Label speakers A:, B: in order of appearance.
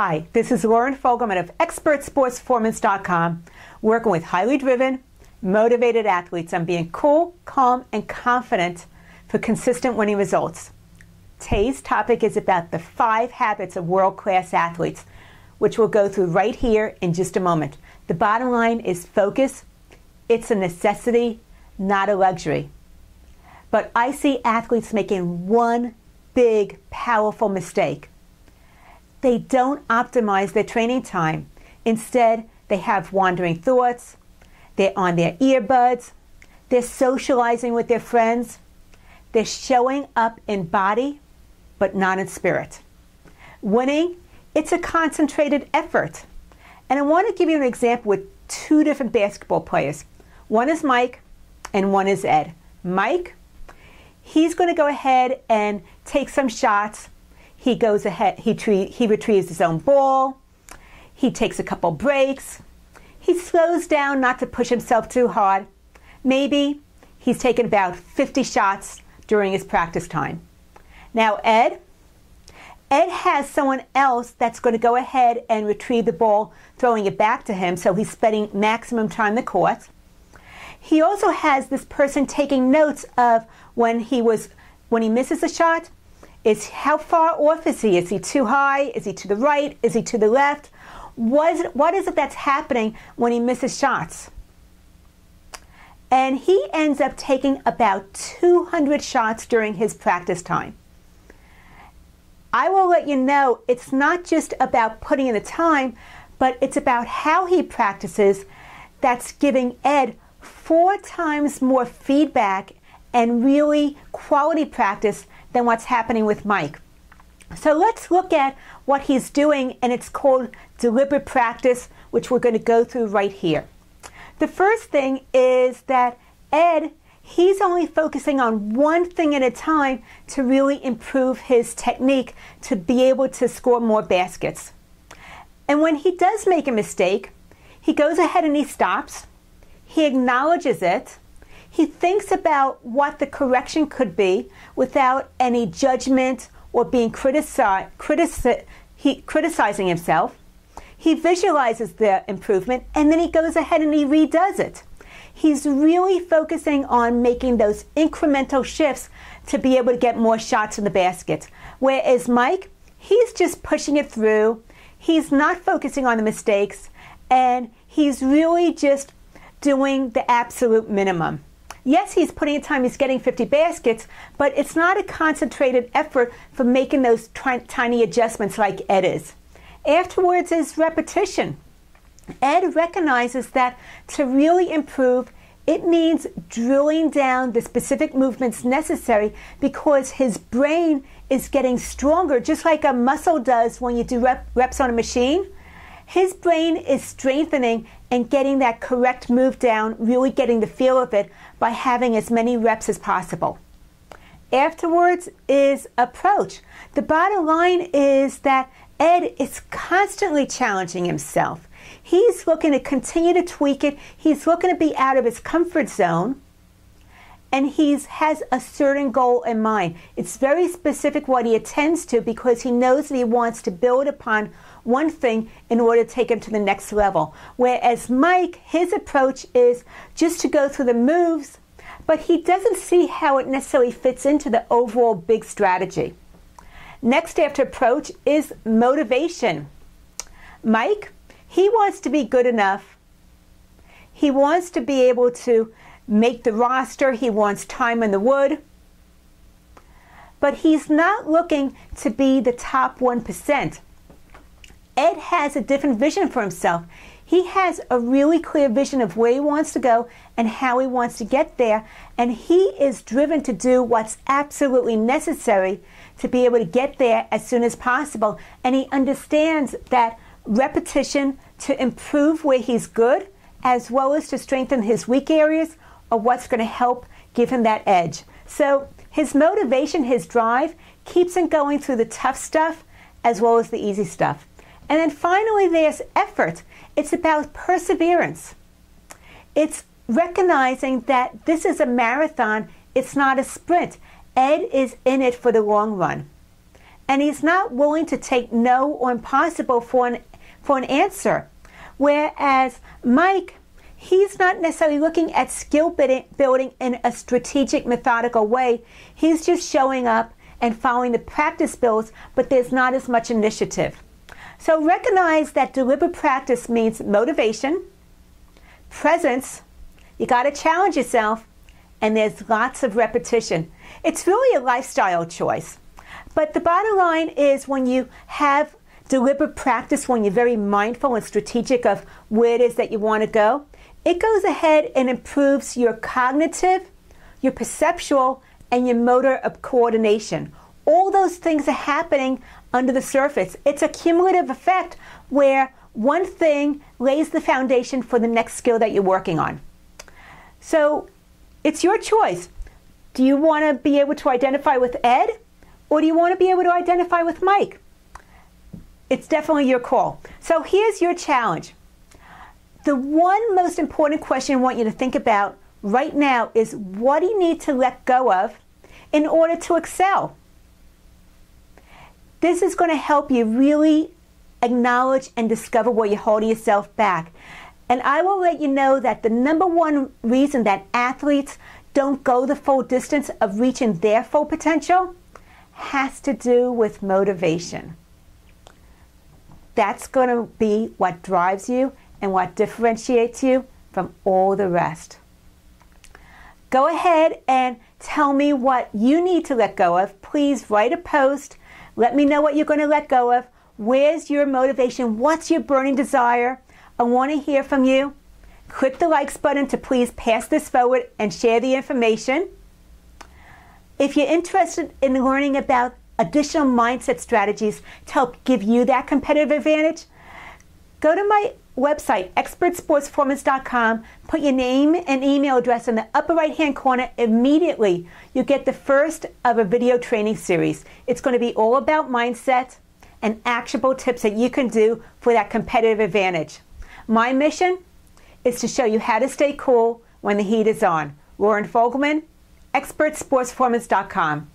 A: Hi, this is Lauren Fogelman of ExpertSportsPerformance.com, working with highly driven, motivated athletes on being cool, calm, and confident for consistent winning results. Today's topic is about the 5 habits of world-class athletes, which we'll go through right here in just a moment. The bottom line is focus. It's a necessity, not a luxury. But I see athletes making one big, powerful mistake. They don't optimize their training time. Instead, they have wandering thoughts. They're on their earbuds. They're socializing with their friends. They're showing up in body, but not in spirit. Winning, it's a concentrated effort. And I want to give you an example with 2 different basketball players. One is Mike and one is Ed. Mike, he's going to go ahead and take some shots. He goes ahead, he retrieves his own ball. He takes a couple breaks. He slows down not to push himself too hard. Maybe he's taken about 50 shots during his practice time. Now Ed has someone else that's going to go ahead and retrieve the ball, throwing it back to him, so he's spending maximum time on the court. He also has this person taking notes of when he misses a shot. Is how far off is he? Is he too high? Is he to the right? Is he to the left? What is it that's happening when he misses shots? And he ends up taking about 200 shots during his practice time. I will let you know it's not just about putting in the time, but it's about how he practices that's giving Ed 4 times more feedback and really quality practice than what's happening with Mike. So let's look at what he's doing, and it's called deliberate practice, which we're going to go through right here. The first thing is that Ed, he's only focusing on one thing at a time to really improve his technique to be able to score more baskets. And when he does make a mistake, he goes ahead and he stops. He acknowledges it. He thinks about what the correction could be without any judgment or being criticizing himself. He visualizes the improvement, and then he goes ahead and he redoes it. He's really focusing on making those incremental shifts to be able to get more shots in the basket. Whereas Mike, he's just pushing it through. He's not focusing on the mistakes, and he's really just doing the absolute minimum. Yes, he's putting in time, he's getting 50 baskets, but it's not a concentrated effort for making those tiny adjustments like Ed is. Afterwards is repetition. Ed recognizes that to really improve, it means drilling down the specific movements necessary because his brain is getting stronger, just like a muscle does when you do reps on a machine. His brain is strengthening and getting that correct move down, really getting the feel of it by having as many reps as possible. Afterwards is approach. The bottom line is that Ed is constantly challenging himself. He's looking to continue to tweak it. He's looking to be out of his comfort zone. And he has a certain goal in mind. It's very specific what he attends to because he knows that he wants to build upon one thing in order to take him to the next level. Whereas Mike, his approach is just to go through the moves, but he doesn't see how it necessarily fits into the overall big strategy. Next after approach is motivation. Mike, he wants to be good enough. He wants to be able to make the roster. He wants time in the wood. But he's not looking to be the top 1%. Ed has a different vision for himself. He has a really clear vision of where he wants to go and how he wants to get there. And he is driven to do what's absolutely necessary to be able to get there as soon as possible. And he understands that repetition to improve where he's good, as well as to strengthen his weak areas, are what's going to help give him that edge. So his motivation, his drive, keeps him going through the tough stuff as well as the easy stuff. And then finally, there's effort. It's about perseverance. It's recognizing that this is a marathon, it's not a sprint. Ed is in it for the long run. and he's not willing to take no or impossible for an answer. Whereas Mike, he's not necessarily looking at skill building in a strategic, methodical way. He's just showing up and following the practice bills, but there's not as much initiative. So recognize that deliberate practice means motivation, presence, you got to challenge yourself, and there's lots of repetition. It's really a lifestyle choice. But the bottom line is, when you have deliberate practice, when you're very mindful and strategic of where it is that you want to go, it goes ahead and improves your cognitive, your perceptual, and your motor of coordination. All those things are happening under the surface. It's a cumulative effect where one thing lays the foundation for the next skill that you're working on. So it's your choice. Do you want to be able to identify with Ed, or do you want to be able to identify with Mike? It's definitely your call. So here's your challenge. The one most important question I want you to think about right now is, what do you need to let go of in order to excel? This is going to help you really acknowledge and discover where you're holding yourself back. And I will let you know that the number one reason that athletes don't go the full distance of reaching their full potential has to do with motivation. That's going to be what drives you and what differentiates you from all the rest. Go ahead and tell me what you need to let go of. Please write a post. Let me know what you're going to let go of. Where's your motivation? What's your burning desire? I want to hear from you. Click the likes button to please pass this forward and share the information. If you're interested in learning about additional mindset strategies to help give you that competitive advantage, go to my website, expertsportsperformance.com, put your name and email address in the upper right-hand corner. Immediately, you get the first of a video training series. It's going to be all about mindset and actionable tips that you can do for that competitive advantage. My mission is to show you how to stay cool when the heat is on. Lauren Fogelman, expertsportsperformance.com.